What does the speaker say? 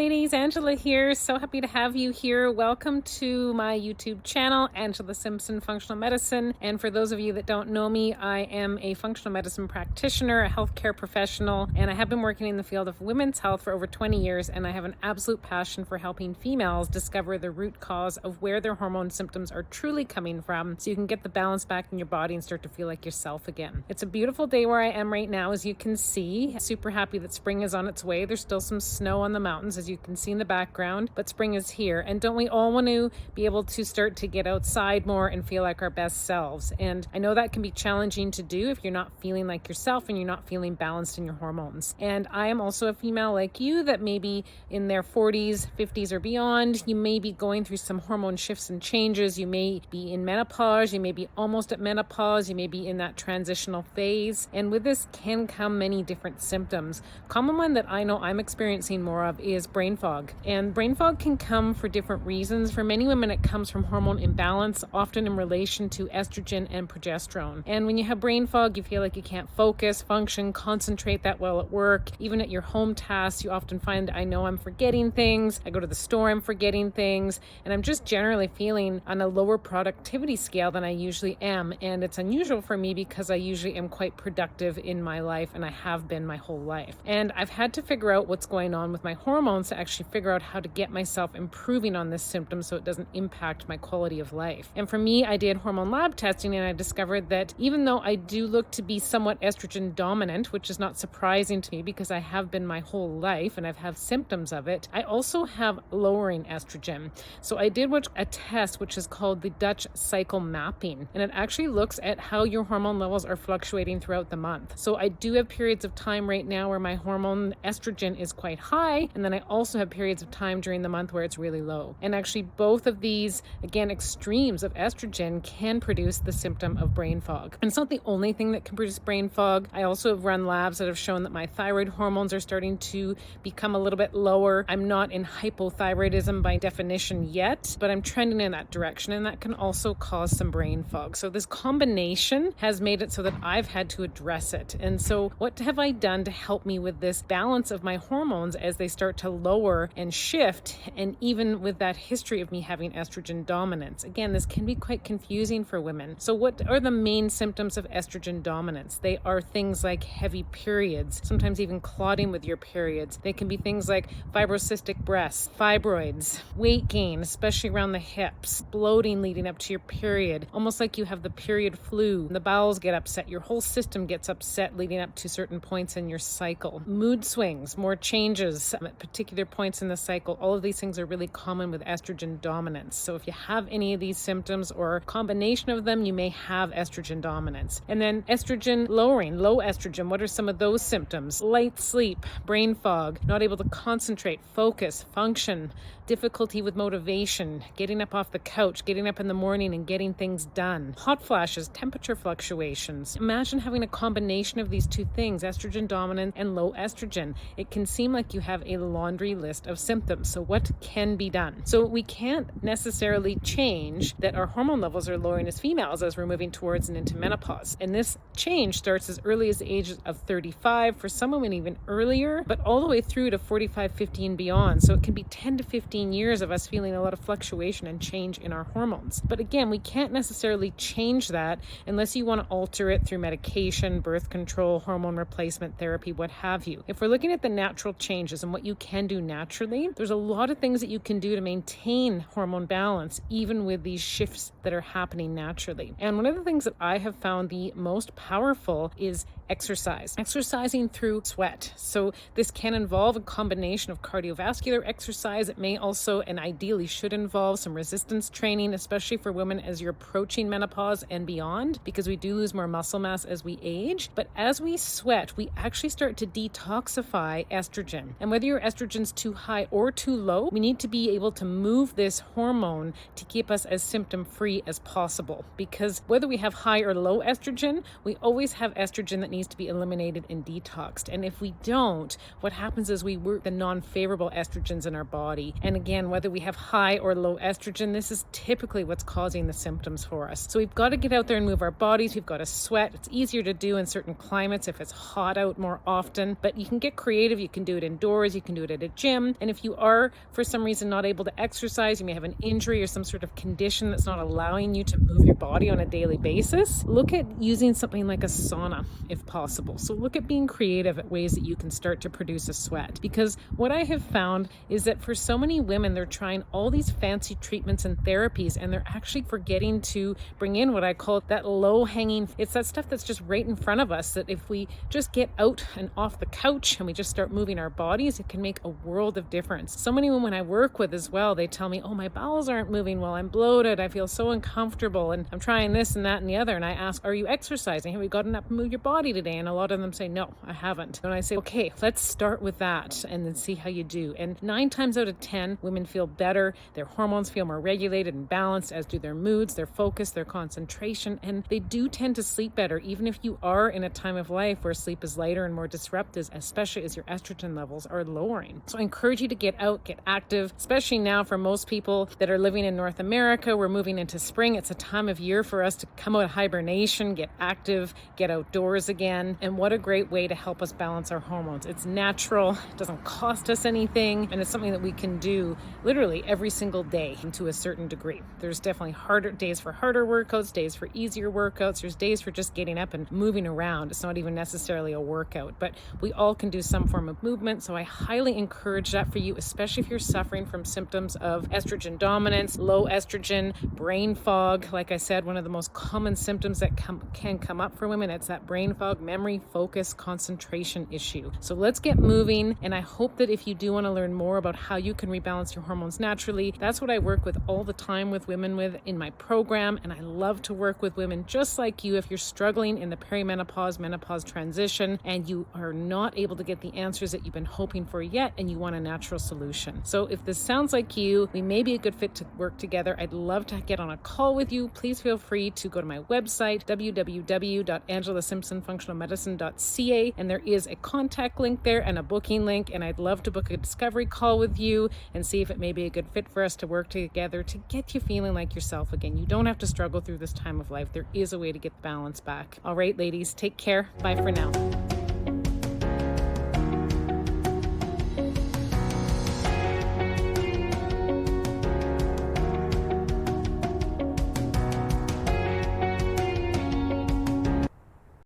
ladies, Angela here. So happy to have you here. Welcome to my YouTube channel, Angela Simpson Functional Medicine. And for those of you that don't know me, I am a functional medicine practitioner, a healthcare professional, and I have been working in the field of women's health for over 20 years, and I have an absolute passion for helping females discover the root cause of where their hormone symptoms are truly coming from, so you can get the balance back in your body and start to feel like yourself again. It's a beautiful day where I am right now, as you can see. Super happy that spring is on its way. There's still some snow on the mountains, as you can see in the background, but spring is here. And don't we all want to be able to start to get outside more and feel like our best selves? And I know that can be challenging to do if you're not feeling like yourself and you're not feeling balanced in your hormones. And I am also a female like you that may be in their 40s, 50s, or beyond. You may be going through some hormone shifts and changes. You may be in menopause. You may be almost at menopause. You may be in that transitional phase. And with this can come many different symptoms. Common one that I know I'm experiencing more of is brain fog. And brain fog can come for different reasons. For many women, it comes from hormone imbalance, often in relation to estrogen and progesterone. And when you have brain fog, you feel like you can't focus, function, concentrate that well at work. Even at your home tasks, you often find, I know I'm forgetting things. I go to the store, I'm forgetting things. And I'm just generally feeling on a lower productivity scale than I usually am. And it's unusual for me because I usually am quite productive in my life, and I have been my whole life. And I've had to figure out what's going on with my hormones to actually figure out how to get myself improving on this symptom so it doesn't impact my quality of life. And for me, I did hormone lab testing, and I discovered that even though I do look to be somewhat estrogen dominant, which is not surprising to me because I have been my whole life and I've had symptoms of it, I also have lowering estrogen. So I did a test which is called the Dutch cycle mapping, and it actually looks at how your hormone levels are fluctuating throughout the month. So I do have periods of time right now where my hormone estrogen is quite high, and then I also have periods of time during the month where it's really low. And actually both of these, again, extremes of estrogen can produce the symptom of brain fog. And it's not the only thing that can produce brain fog. I also have run labs that have shown that my thyroid hormones are starting to become a little bit lower. I'm not in hypothyroidism by definition yet, but I'm trending in that direction, and that can also cause some brain fog. So this combination has made it so that I've had to address it. And so what have I done to help me with this balance of my hormones as they start to lower and shift, and even with that history of me having estrogen dominance? Again, this can be quite confusing for women. So what are the main symptoms of estrogen dominance? They are things like heavy periods, sometimes even clotting with your periods. They can be things like fibrocystic breasts, fibroids, weight gain, especially around the hips, bloating leading up to your period, almost like you have the period flu. The bowels get upset, your whole system gets upset leading up to certain points in your cycle. Mood swings, more changes at particular points in the cycle. All of these things are really common with estrogen dominance. So if you have any of these symptoms or a combination of them, you may have estrogen dominance. And then estrogen lowering, low estrogen, what are some of those symptoms? Light sleep, brain fog, not able to concentrate, focus, function, difficulty with motivation, getting up off the couch, getting up in the morning and getting things done, hot flashes, temperature fluctuations. Imagine having a combination of these two things, estrogen dominant and low estrogen. It can seem like you have a laundry list of symptoms. So what can be done? So we can't necessarily change that our hormone levels are lowering as females as we're moving towards and into menopause. And this change starts as early as the age of 35, for some women even earlier, but all the way through to 45, 50 and beyond. So it can be 10 to 15 years of us feeling a lot of fluctuation and change in our hormones. But again, we can't necessarily change that unless you want to alter it through medication, birth control, hormone replacement therapy, what have you. If we're looking at the natural changes and what you can do naturally, there's a lot of things that you can do to maintain hormone balance, even with these shifts that are happening naturally. And one of the things that I have found the most powerful is exercise. Exercising through sweat. So this can involve a combination of cardiovascular exercise. It may also, and ideally should, involve some resistance training, especially for women as you're approaching menopause and beyond, because we do lose more muscle mass as we age. But as we sweat, we actually start to detoxify estrogen. And whether your estrogen's too high or too low, we need to be able to move this hormone to keep us as symptom-free as possible. Because whether we have high or low estrogen, we always have estrogen that needs needs to be eliminated and detoxed. And if we don't, what happens is we work the non-favorable estrogens in our body. And again, whether we have high or low estrogen, this is typically what's causing the symptoms for us. So we've got to get out there and move our bodies. We've got to sweat. It's easier to do in certain climates if it's hot out more often, but you can get creative. You can do it indoors. You can do it at a gym. And if you are, for some reason, not able to exercise, you may have an injury or some sort of condition that's not allowing you to move your body on a daily basis, look at using something like a sauna if possible. So look at being creative at ways that you can start to produce a sweat. Because what I have found is that for so many women, they're trying all these fancy treatments and therapies, and they're actually forgetting to bring in what I call that low hanging. It's that stuff that's just right in front of us, that if we just get out and off the couch and we just start moving our bodies, it can make a world of difference. So many women I work with as well, they tell me, oh, my bowels aren't moving well. I'm bloated. I feel so uncomfortable and I'm trying this and that and the other. And I ask, are you exercising? Have you gotten up and moved your body today? And a lot of them say, no, I haven't. And I say, okay, let's start with that and then see how you do. And 9 times out of 10, women feel better. Their hormones feel more regulated and balanced, as do their moods, their focus, their concentration. And they do tend to sleep better, even if you are in a time of life where sleep is lighter and more disruptive, especially as your estrogen levels are lowering. So I encourage you to get out, get active, especially now for most people that are living in North America. We're moving into spring. It's a time of year for us to come out of hibernation, get active, get outdoors again. And what a great way to help us balance our hormones. It's natural, it doesn't cost us anything, and it's something that we can do literally every single day to a certain degree. There's definitely harder days for harder workouts, days for easier workouts. There's days for just getting up and moving around. It's not even necessarily a workout, but we all can do some form of movement. So I highly encourage that for you, especially if you're suffering from symptoms of estrogen dominance, low estrogen, brain fog. Like I said, one of the most common symptoms that can come up for women, it's that brain fog, memory, focus, concentration issue. So let's get moving. And I hope that if you do want to learn more about how you can rebalance your hormones naturally, that's what I work with all the time with women with in my program. And I love to work with women just like you if you're struggling in the perimenopause, menopause transition, and you are not able to get the answers that you've been hoping for yet, and you want a natural solution. So if this sounds like you, we may be a good fit to work together. I'd love to get on a call with you. Please feel free to go to my website, www.angelasimpsonfunctionalmedicine.ca, and there is a contact link there and a booking link, and I'd love to book a discovery call with you and see if it may be a good fit for us to work together to get you feeling like yourself again. You don't have to struggle through this time of life. There is a way to get the balance back. All right, ladies, take care. Bye for now.